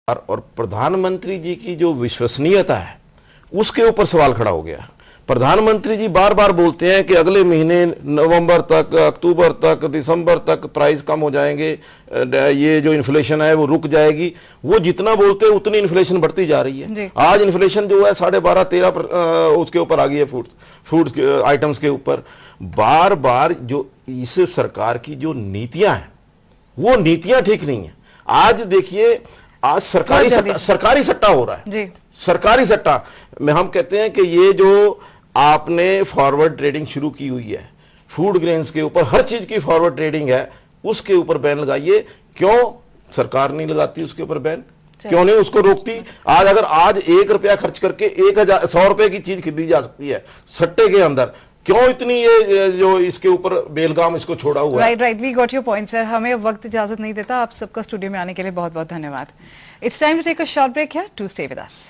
और प्रधानमंत्री जी की जो विश्वसनीयता है उसके ऊपर सवाल खड़ा हो गया। प्रधानमंत्री जी बार बार बोलते हैं कि अगले महीने नवंबर तक, अक्टूबर तक, दिसंबर तक प्राइस कम हो जाएंगे, ये जो इन्फ्लेशन है वो रुक जाएगी। वो जितना बोलते हैं उतनी इन्फ्लेशन बढ़ती जा रही है। आज इन्फ्लेशन जो है 12.5-13 उसके ऊपर आ गई है फूड आइटम्स के ऊपर। बार बार जो इस सरकार की जो नीतियां हैं वो नीतियां ठीक नहीं है। आज देखिए, आज सरकारी सट्टा हो रहा है जी। सरकारी सट्टा में हम कहते हैं कि ये जो आपने फॉरवर्ड ट्रेडिंग शुरू की हुई है फूड ग्रेन्स के ऊपर, हर चीज की फॉरवर्ड ट्रेडिंग है, उसके ऊपर बैन लगाइए। क्यों सरकार नहीं लगाती उसके ऊपर बैन? क्यों नहीं उसको रोकती? आज अगर आज 1 रुपया खर्च करके 100 रुपए की चीज खरीदी जा सकती है सट्टे के अंदर, क्यों इतनी ये जो इसके ऊपर बेलगाम इसको छोड़ा हुआ है? Right, we got your point sir. हमें वक्त इजाजत नहीं देता। आप सबका स्टूडियो में आने के लिए बहुत बहुत धन्यवाद। It's time to take a short break here, to stay with us.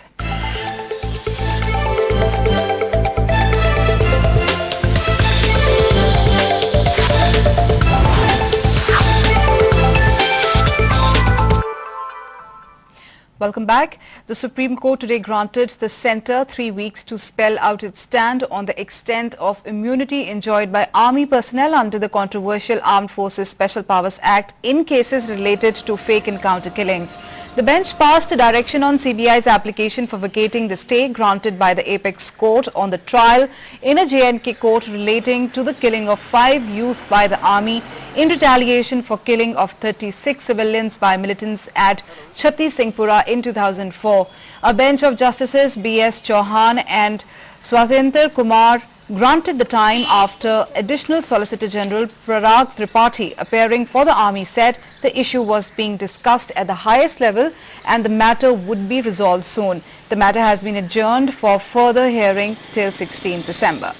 Welcome back. The Supreme Court today granted the centre 3 weeks to spell out its stand on the extent of immunity enjoyed by army personnel under the controversial Armed Forces Special Powers Act in cases related to fake encounter killings. The bench passed a direction on CBI's application for vacating the stay granted by the Apex Court on the trial in a J&K court relating to the killing of 5 youth by the army in retaliation for killing of 36 civilians by militants at Chatti Singhpura in 2004. A bench of Justices B.S. Chauhan and Swatintar Kumar granted the time after additional Solicitor General Parag Tripathi appearing for the army said the issue was being discussed at the highest level and the matter would be resolved soon. The matter has been adjourned for further hearing till 16 December.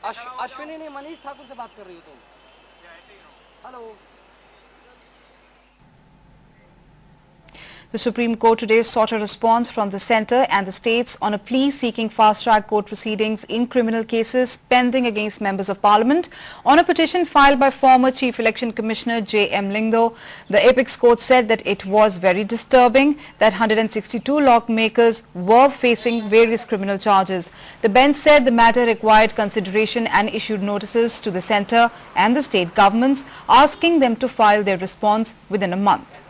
Ashwini ने मनीष ठाकुर से बात कर रही हो तुम? Hello. The Supreme Court today sought a response from the centre and the states on a plea seeking fast-track court proceedings in criminal cases pending against members of parliament. On a petition filed by former Chief Election Commissioner J.M. Lingdo, the Apex Court said that it was very disturbing that 162 lawmakers were facing various criminal charges. The bench said the matter required consideration and issued notices to the centre and the state governments, asking them to file their response within a month.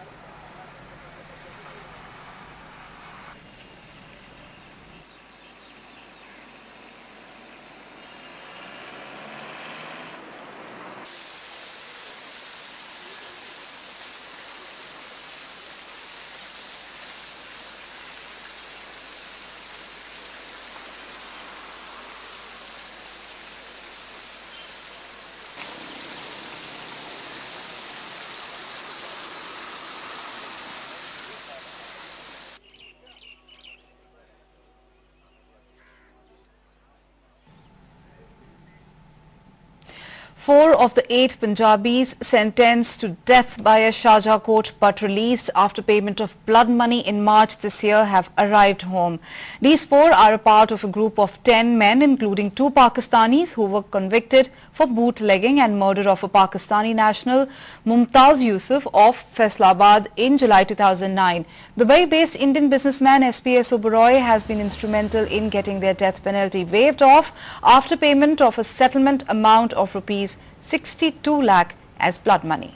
Four of the 8 Punjabis sentenced to death by a Sharjah court but released after payment of blood money in March this year have arrived home. These 4 are a part of a group of 10 men, including 2 Pakistanis who were convicted for bootlegging and murder of a Pakistani national, Mumtaz Yusuf of Faisalabad in July 2009. Dubai-based Indian businessman SPS Oberoi has been instrumental in getting their death penalty waived off after payment of a settlement amount of rupees 62 lakh as blood money.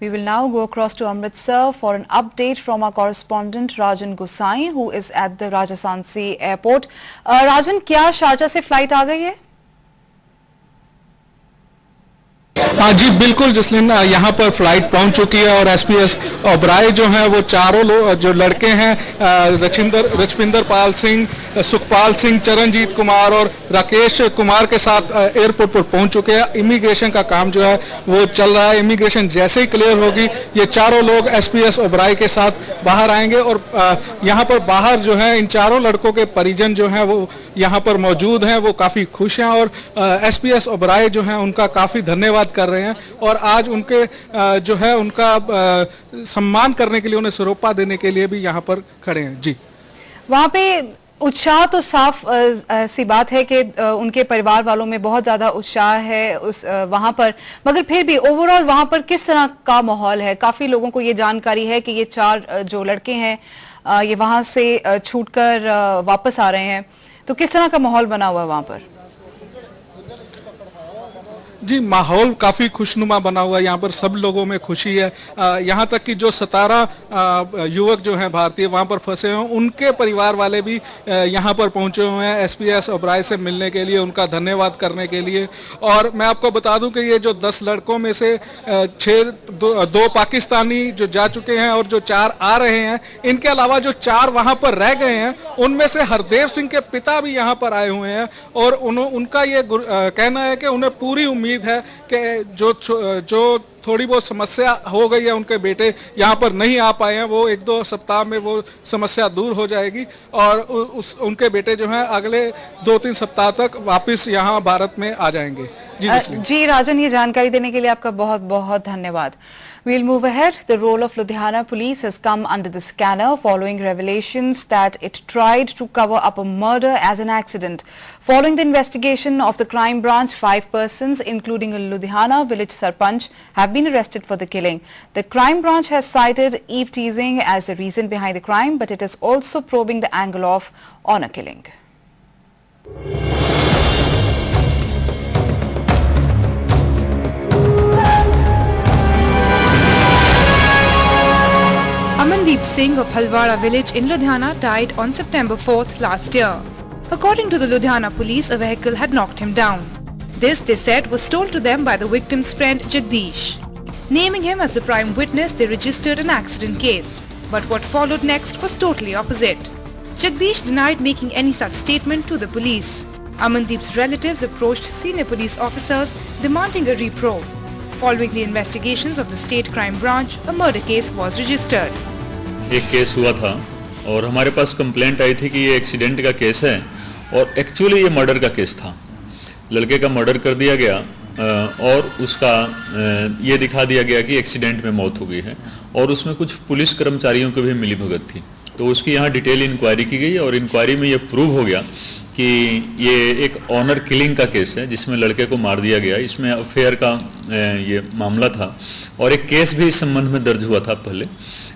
We will now go across to Amritsar for an update from our correspondent Rajan Gosai, who is at the Rajasthansi airport. Rajan, क्या Sharjah से flight आ गई है? हाँ जी बिल्कुल जसलीन, यहाँ पर flight पहुंच चुकी है और एसपीएस ओबराय जो हैं वो चारों लोग जो लड़के हैं रचपिंदर पाल सिंह, सुखपाल सिंह, चरणजीत कुमार और राकेश कुमार के साथ एयरपोर्ट पर पहुंच चुके हैं। इमिग्रेशन का काम जो है वो चल रहा है। इमिग्रेशन जैसे ही क्लियर होगी ये चारों लोग एसपीएस ओबराय के साथ बाहर आएंगे और यहाँ पर बाहर जो है इन चारों लड़कों के परिजन जो हैं वो यहाँ पर मौजूद हैं, वो काफ़ी खुश हैं और एसपीएस ओबराय जो हैं उनका काफ़ी धन्यवाद कर रहे हैं और आज उनके जो है उनका सम्मान करने के लिए, उन्हें सिरोपा देने के लिए भी यहाँ पर खड़े हैं। जी, वहाँ पे उत्साह तो साफ सी बात है कि उनके परिवार वालों में बहुत ज्यादा उत्साह है वहां पर, मगर फिर भी ओवरऑल वहां पर किस तरह का माहौल है? काफी लोगों को ये जानकारी है कि ये 4 जो लड़के हैं ये वहां से छूटकर वापस आ रहे हैं, तो किस तरह का माहौल बना हुआ है वहां पर? जी, माहौल काफ़ी खुशनुमा बना हुआ है। यहाँ पर सब लोगों में खुशी है। यहाँ तक कि जो 17 युवक जो हैं भारतीय वहाँ पर फंसे हुए हैं, उनके परिवार वाले भी यहाँ पर पहुँचे हुए हैं SPS ओबराय से मिलने के लिए, उनका धन्यवाद करने के लिए। और मैं आपको बता दूं कि ये जो 10 लड़कों में से 2 पाकिस्तानी जो जा चुके हैं और जो 4 आ रहे हैं, इनके अलावा जो 4 वहाँ पर रह गए हैं, उनमें से हरदेव सिंह के पिता भी यहाँ पर आए हुए हैं। और उनका ये कहना है कि उन्हें पूरी उम्मीद है कि जो थोड़ी बहुत समस्या हो गई है, उनके बेटे यहाँ पर नहीं आ पाए हैं, वो 1-2 सप्ताह में वो समस्या दूर हो जाएगी और उनके बेटे जो हैं अगले 2-3 सप्ताह तक वापस यहाँ भारत में आ जाएंगे। जी राजन, ये जानकारी देने के लिए आपका बहुत बहुत धन्यवाद। We'll move ahead. The role of Ludhiana police has come under the scanner following revelations that it tried to cover up a murder as an accident. Following the investigation of the crime branch, 5 persons, including a Ludhiana village sarpanch, have been arrested for the killing. The crime branch has cited eve teasing as the reason behind the crime, but it is also probing the angle of honor killing. Amandeep Singh of Halwara village in Ludhiana died on September 4th last year. According to the Ludhiana police, a vehicle had knocked him down. This, they said, was told to them by the victim's friend Jagdish. Naming him as the prime witness, they registered an accident case. But what followed next was totally opposite. Jagdish denied making any such statement to the police. Amandeep's relatives approached senior police officers demanding a reprobe. Following the investigations of the state crime branch, a murder case was registered. एक case हुआ था और हमारे पास complaint आई थी कि ये accident का case है और एक्चुअली ये मर्डर का केस था। लड़के का मर्डर कर दिया गया और उसका ये दिखा दिया गया कि एक्सीडेंट में मौत हो गई है और उसमें कुछ पुलिस कर्मचारियों की भी मिलीभगत थी। तो उसकी यहाँ डिटेल इंक्वायरी की गई और इंक्वायरी में ये प्रूव हो गया कि ये एक ऑनर किलिंग का केस है जिसमें लड़के को मार दिया गया। इसमें अफेयर का ये मामला था और एक केस भी इस संबंध में दर्ज हुआ था पहले।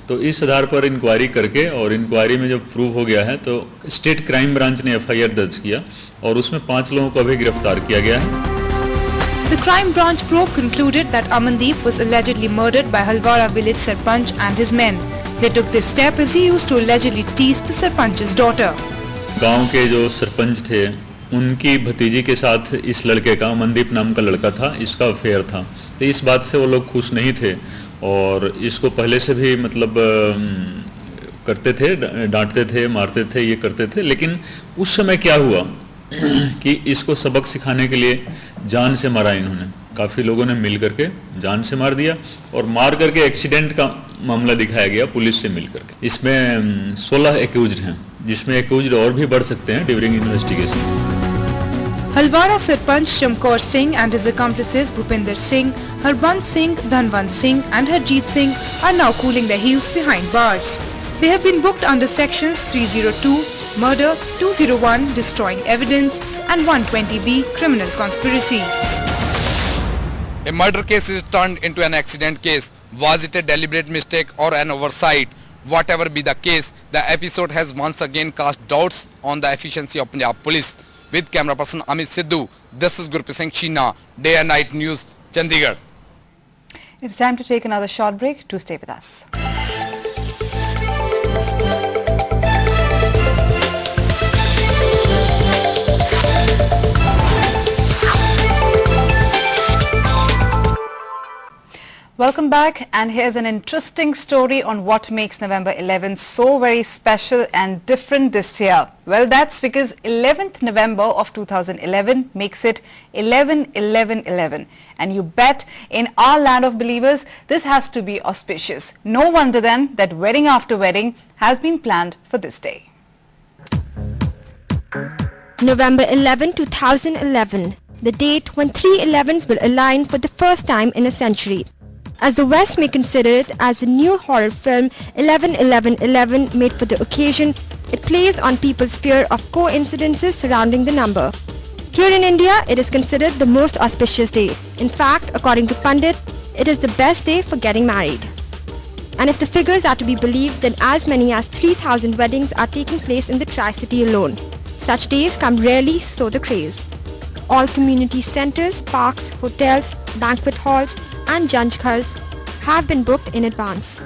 तो इस आधार पर इंक्वायरी करके और इंक्वायरी में जब प्रूव हो गया है तो स्टेट क्राइम ब्रांच ने FIR दर्ज किया और उसमें 5 लोगों को अभी गिरफ्तार किया गया है। The crime branch probe concluded that Amandeep was allegedly murdered by Halwara village sarpanch and his men. They took this step as he used to allegedly tease the sarpanch's daughter. गांव के जो सरपंच थे उनकी भतीजी के साथ इस लड़के का, अमनदीप नाम का लड़का था, इसका अफेयर था। तो इस बात से वो लोग खुश नहीं थे और इसको पहले से भी मतलब करते थे, डांटते थे, मारते थे, ये करते थे। लेकिन उस समय क्या हुआ कि इसको सबक सिखाने के लिए जान से मारा इन्होंने। काफ़ी लोगों ने मिल करके जान से मार दिया और मार करके एक्सीडेंट का मामला दिखाया गया पुलिस से मिल करके। इसमें 16 एक्यूज्ड हैं जिसमें एक्यूज्ड और भी बढ़ सकते हैं during investigation. Halwara Sarpanch Chamkaur Singh and his accomplices Bhupinder Singh, Harbans Singh, Dhanwant Singh and Harjeet Singh are now cooling their heels behind bars. They have been booked under sections 302, murder, 201, destroying evidence and 120B, criminal conspiracy. A murder case is turned into an accident case. Was it a deliberate mistake or an oversight? Whatever be the case, the episode has once again cast doubts on the efficiency of Punjab Police. With camera person Amit Sidhu, this is Gurpreet Singh Sheena, Day and Night News, Chandigarh. It's time to take another short break. Do stay with us. Welcome back, and here's an interesting story on what makes November 11th so very special and different this year. Well, that's because 11th November of 2011 makes it 11-11-11. And you bet, in our land of believers, this has to be auspicious. No wonder then that wedding after wedding has been planned for this day. November 11, 2011, the date when 3 11s will align for the first time in a century. As the West may consider it as a new horror film, 11-11-11, made for the occasion, It plays on people's fear of coincidences surrounding the number. Here in India, it is considered the most auspicious day. In fact, according to Pandit, it is the best day for getting married. And if the figures are to be believed, then as many as 3,000 weddings are taking place in the Tri-City alone. Such days come rarely, so the craze. All community centers, parks, hotels, banquet halls and janjghars have been booked in advance.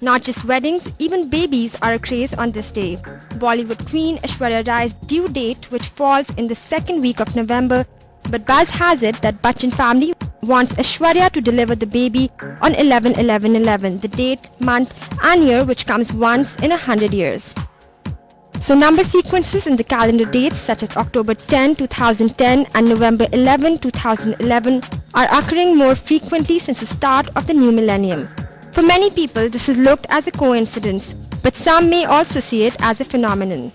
Not just weddings, even babies are a craze on this day. Bollywood queen Aishwarya Rai's due date, which falls in the second week of November, but buzz has it that Bachchan family wants Aishwarya to deliver the baby on 11/11/11, the date, month and year which comes once in 100 years. So number sequences in the calendar dates such as October 10, 2010 and November 11, 2011 are occurring more frequently since the start of the new millennium. For many people, this is looked as a coincidence, but some may also see it as a phenomenon.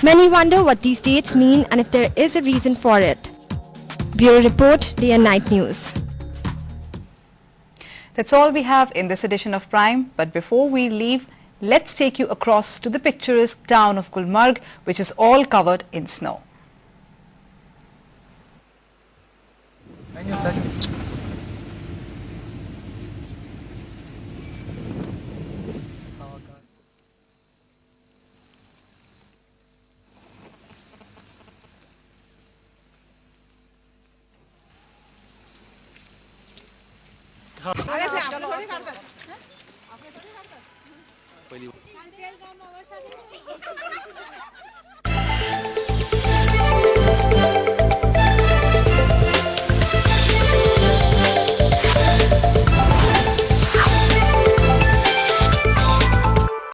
Many wonder what these dates mean and if there is a reason for it. Bureau Report, Day and Night News. That's all we have in this edition of Prime, but before we leave, let's take you across to the picturesque town of Gulmarg, which is all covered in snow.